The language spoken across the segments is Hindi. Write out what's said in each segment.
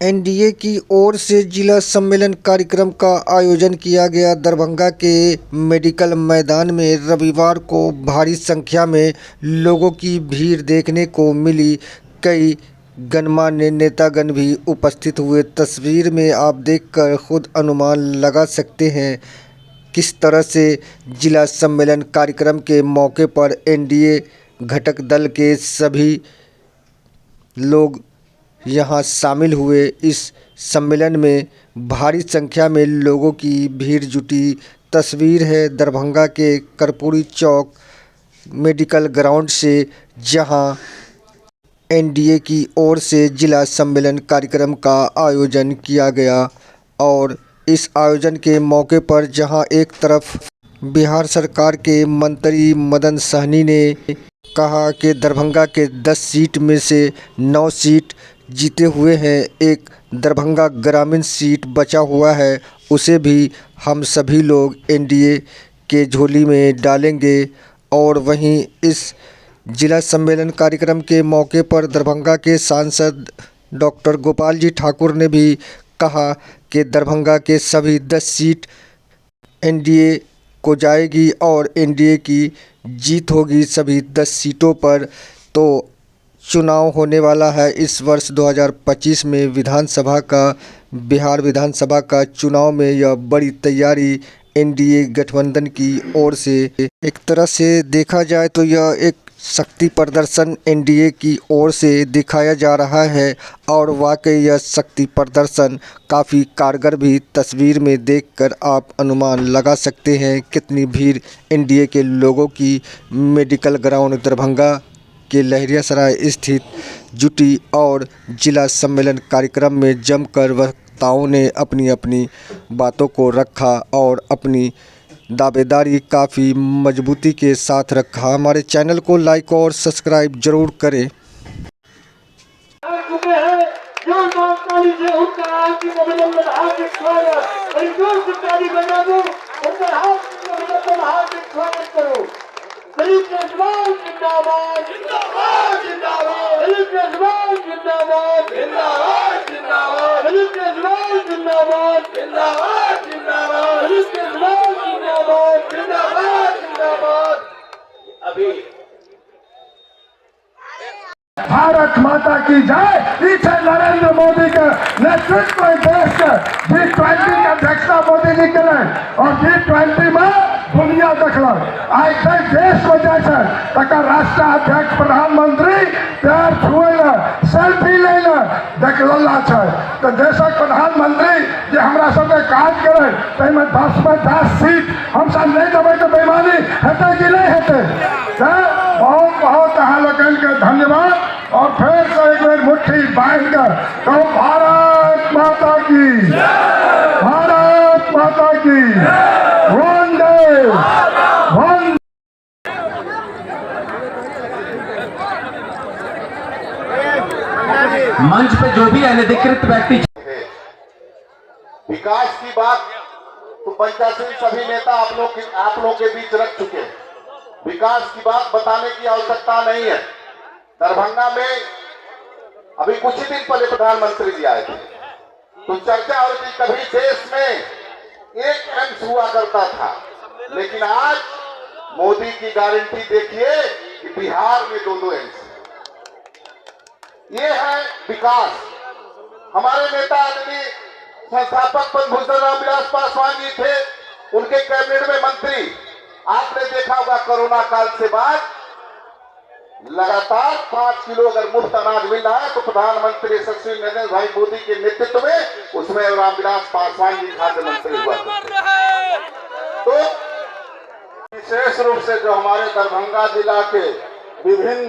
एनडीए की ओर से जिला सम्मेलन कार्यक्रम का आयोजन किया गया। दरभंगा के मेडिकल मैदान में रविवार को भारी संख्या में लोगों की भीड़ देखने को मिली। कई गणमान्य नेतागण भी उपस्थित हुए। तस्वीर में आप देखकर खुद अनुमान लगा सकते हैं किस तरह से जिला सम्मेलन कार्यक्रम के मौके पर एनडीए घटक दल के सभी लोग यहाँ शामिल हुए। इस सम्मेलन में भारी संख्या में लोगों की भीड़ जुटी। तस्वीर है दरभंगा के कर्पूरी चौक मेडिकल ग्राउंड से, जहाँ एनडीए की ओर से जिला सम्मेलन कार्यक्रम का आयोजन किया गया। और इस आयोजन के मौके पर जहाँ एक तरफ बिहार सरकार के मंत्री मदन सहनी ने कहा कि दरभंगा के 10 सीट में से 9 सीट जीते हुए हैं, एक दरभंगा ग्रामीण सीट बचा हुआ है, उसे भी हम सभी लोग एनडीए के झोली में डालेंगे। और वहीं इस जिला सम्मेलन कार्यक्रम के मौके पर दरभंगा के सांसद डॉक्टर गोपाल जी ठाकुर ने भी कहा कि दरभंगा के सभी 10 सीट एनडीए को जाएगी और एनडीए की जीत होगी सभी 10 सीटों पर। तो चुनाव होने वाला है इस वर्ष 2025 में विधानसभा का, बिहार विधानसभा का चुनाव में यह बड़ी तैयारी एनडीए गठबंधन की ओर से। एक तरह से देखा जाए तो यह एक शक्ति प्रदर्शन एनडीए की ओर से दिखाया जा रहा है और वाकई यह शक्ति प्रदर्शन काफ़ी कारगर भी। तस्वीर में देखकर आप अनुमान लगा सकते हैं कितनी भीड़ एनडीए के लोगों की मेडिकल ग्राउंड दरभंगा के लहरियासराय स्थित जुटी। और जिला सम्मेलन कार्यक्रम में जमकर वक्ताओं ने अपनी अपनी बातों को रखा और अपनी दावेदारी काफ़ी मजबूती के साथ रखा। हमारे चैनल को लाइक और सब्सक्राइब जरूर करें। दलित जज्बात जिंदाबाद जिंदाबाद जिंदाबाद, दलित जज्बात जिंदाबाद जिंदाबाद जिंदाबाद, दलित जज्बात जिंदाबाद जिंदाबाद जिंदाबाद, दलित जज्बात जिंदाबाद जिंदाबाद जिंदाबाद। अभी भारत माता की जय। पीछे नरेंद्र मोदी के नेतृत्व में देश के G20 के अध्यक्षता मोदी जी करें और G20 में दुनिया देखलक। आई देश में जैसे तक राष्ट्राध्यक्ष प्रधानमंत्री पैर छुए ल, सेल्फी ले ल देखला है। तो देशक प्रधानमंत्री जे हमरा सबके काज करे ताहिमे 10 में 10 सीट हम सब नहीं देवे तो बेईमानी हेतै कि नहीं हेतै। बहुत बहुत अहाँ लोगन के धन्यवाद। और फिर से एक बार मुट्ठी बांध कर तो भारत माता की, भारत माता की वंदे वंदे। मंच पे जो भी अनधिकृत व्यक्ति विकास की बात तो पंचायत सभी नेता आप लोग के बीच रख चुके हैं। विकास की बात बताने की आवश्यकता नहीं है। दरभंगा में अभी कुछ ही दिन पहले प्रधानमंत्री जी आए थे तो चर्चा हुई थी कभी देश में एक एम्स हुआ करता था, लेकिन आज मोदी की गारंटी देखिए कि बिहार में 2-2 एम्स। ये है विकास। हमारे नेता आदरणीय संस्थापक पद्मभूषण रामविलास पासवान जी थे, उनके कैबिनेट में मंत्री। आपने देखा होगा कोरोना काल से बाद लगातार 5 किलो अगर मुफ्त अनाज मिल रहा है तो प्रधानमंत्री यशस्वी नरेंद्र भाई मोदी के नेतृत्व में उसमें रामविलास पासवान जी खाद्य मंत्री हुआ करते। तो विशेष रूप से जो हमारे दरभंगा जिला के विभिन्न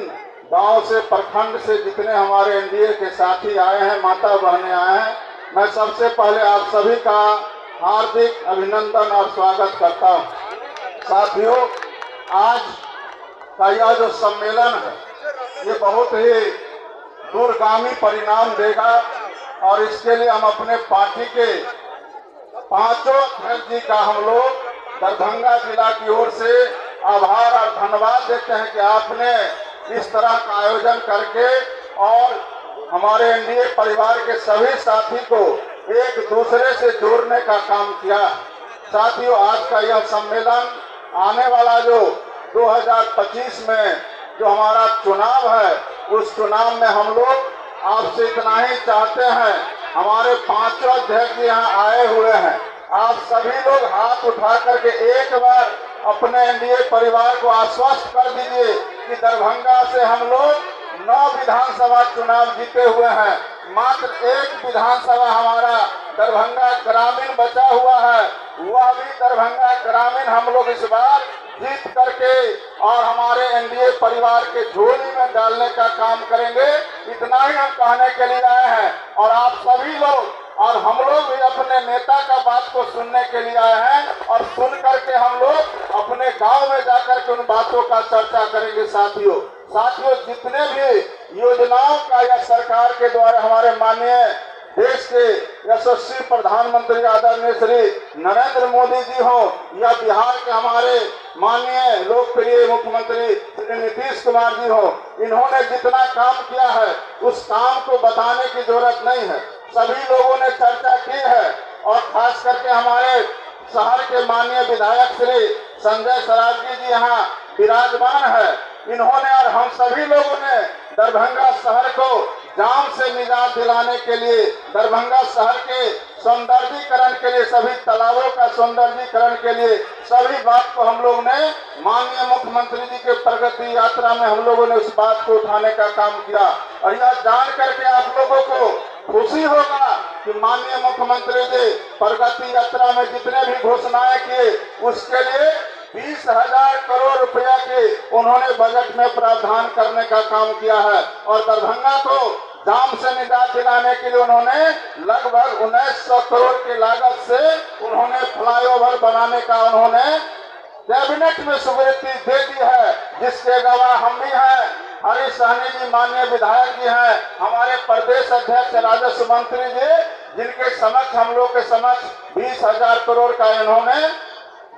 गांव से, प्रखंड से जितने हमारे एनडीए के साथी आए हैं, माता बहनें आए हैं, मैं सबसे पहले आप सभी का हार्दिक अभिनंदन और स्वागत करता हूं। साथियों, आज का यह जो सम्मेलन है ये बहुत ही दूरगामी परिणाम देगा और इसके लिए हम अपने पार्टी के 5 अध्यक्ष जी का हम लोग दरभंगा जिला की ओर से आभार और धन्यवाद देते हैं कि आपने इस तरह का आयोजन करके और हमारे एनडीए परिवार के सभी साथी को एक दूसरे से जोड़ने का काम किया। साथियों, आज का यह सम्मेलन आने वाला जो 2025 में जो हमारा चुनाव है, उस चुनाव में हम लोग आपसे इतना ही चाहते हैं। हमारे 5 अध्यक्ष यहाँ आए हुए हैं, आप सभी लोग हाथ उठा करके एक बार अपने एनडीए परिवार को आश्वस्त कर दीजिए कि दरभंगा से हम लोग 9 विधानसभा चुनाव जीते हुए हैं। मात्र 1 विधानसभा हमारा दरभंगा ग्रामीण बचा हुआ है, वह भी दरभंगा ग्रामीण हम लोग इस बार जीत करके और हमारे एनडीए परिवार के झोली में डालने का काम करेंगे। इतना ही हम कहने के लिए आए हैं और आप सभी लोग और हम लोग भी अपने नेता का बात को सुनने के लिए आए हैं और सुन करके हम लोग अपने गांव में जाकर के उन बातों का चर्चा करेंगे। साथियों, जितने भी योजनाओं का या सरकार के द्वारा हमारे माननीय देश के यशस्वी प्रधानमंत्री आदरणीय श्री नरेंद्र मोदी जी हो या बिहार के हमारे माननीय लोकप्रिय मुख्यमंत्री श्री नीतीश कुमार जी हो, इन्होंने जितना काम किया है उस काम को बताने की जरूरत नहीं है। सभी लोगों ने चर्चा की है और खास करके हमारे शहर के माननीय विधायक श्री संजय सरावगी जी यहाँ विराजमान है। इन्होंने और हम सभी लोगों ने दरभंगा शहर को जाम से निजात दिलाने के लिए, दरभंगा शहर के सौंदर्यीकरण के लिए, सभी तालाबों का सौंदर्यीकरण के लिए सभी बात को हम लोग ने माननीय मुख्यमंत्री जी के प्रगति यात्रा में हम लोगों ने उस बात को उठाने का काम किया। और यह जान करके आप लोगों को खुशी होगा कि माननीय मुख्यमंत्री जी प्रगति यात्रा में जितने भी घोषणाएं किए उसके लिए 20,000 करोड़ रुपया के उन्होंने बजट में प्रावधान करने का काम किया है और दरभंगा को जाम से निजात दिलाने के लिए उन्होंने लगभग 1900 करोड़ की लागत से उन्होंने फ्लाईओवर बनाने का उन्होंने कैबिनेट में स्वीकृति दे दी है, जिसके गवाह हम भी हैं। हरीश सहनी जी माननीय विधायक जी हैं, हमारे प्रदेश अध्यक्ष राजस्व मंत्री जी, जिनके समक्ष हम लोग के समक्ष 20,000 करोड़ का इन्होंने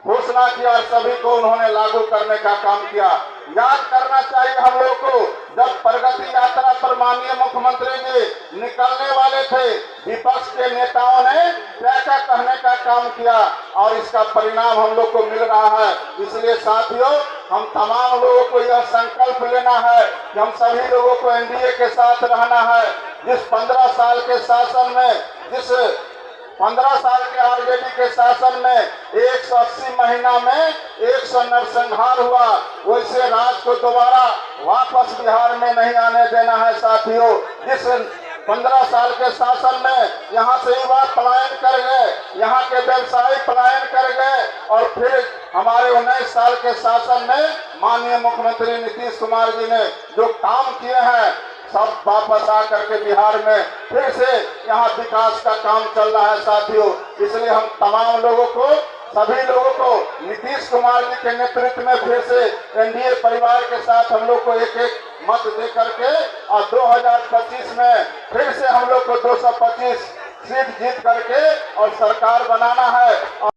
घोषणा किया और सभी को उन्होंने लागू करने का काम किया। याद करना चाहिए हम लोग को, जब प्रगति यात्रा पर माननीय मुख्यमंत्री जी निकलने वाले थे, विपक्ष के नेताओं ने क्या क्या कहने का काम किया और इसका परिणाम हम लोग को मिल रहा है। इसलिए साथियों, हम तमाम लोगों को यह संकल्प लेना है कि हम सभी लोगों को एनडीए के साथ रहना है। जिस 15 साल के शासन में, जिस 15 साल के आरजेडी के शासन में 180 महीना में 100 नरसंहार हुआ, वैसे राज को दोबारा वापस बिहार में नहीं आने देना है। साथियों, जिस 15 साल के शासन में यहाँ से युवा पलायन कर गए, यहाँ के व्यवसायी पलायन कर गए और फिर हमारे 19 साल के शासन में माननीय मुख्यमंत्री नीतीश कुमार जी ने जो काम किए हैं, सब वापस आकर के बिहार में फिर से यहाँ विकास का काम चल रहा है। साथियों, इसलिए हम तमाम लोगों को, सभी लोगों को नीतीश कुमार जी के नेतृत्व में फिर से एनडीए परिवार के साथ हम लोग को एक एक मत दे करके और 2025 में फिर से हम लोग को 225 सीट जीत करके और सरकार बनाना है।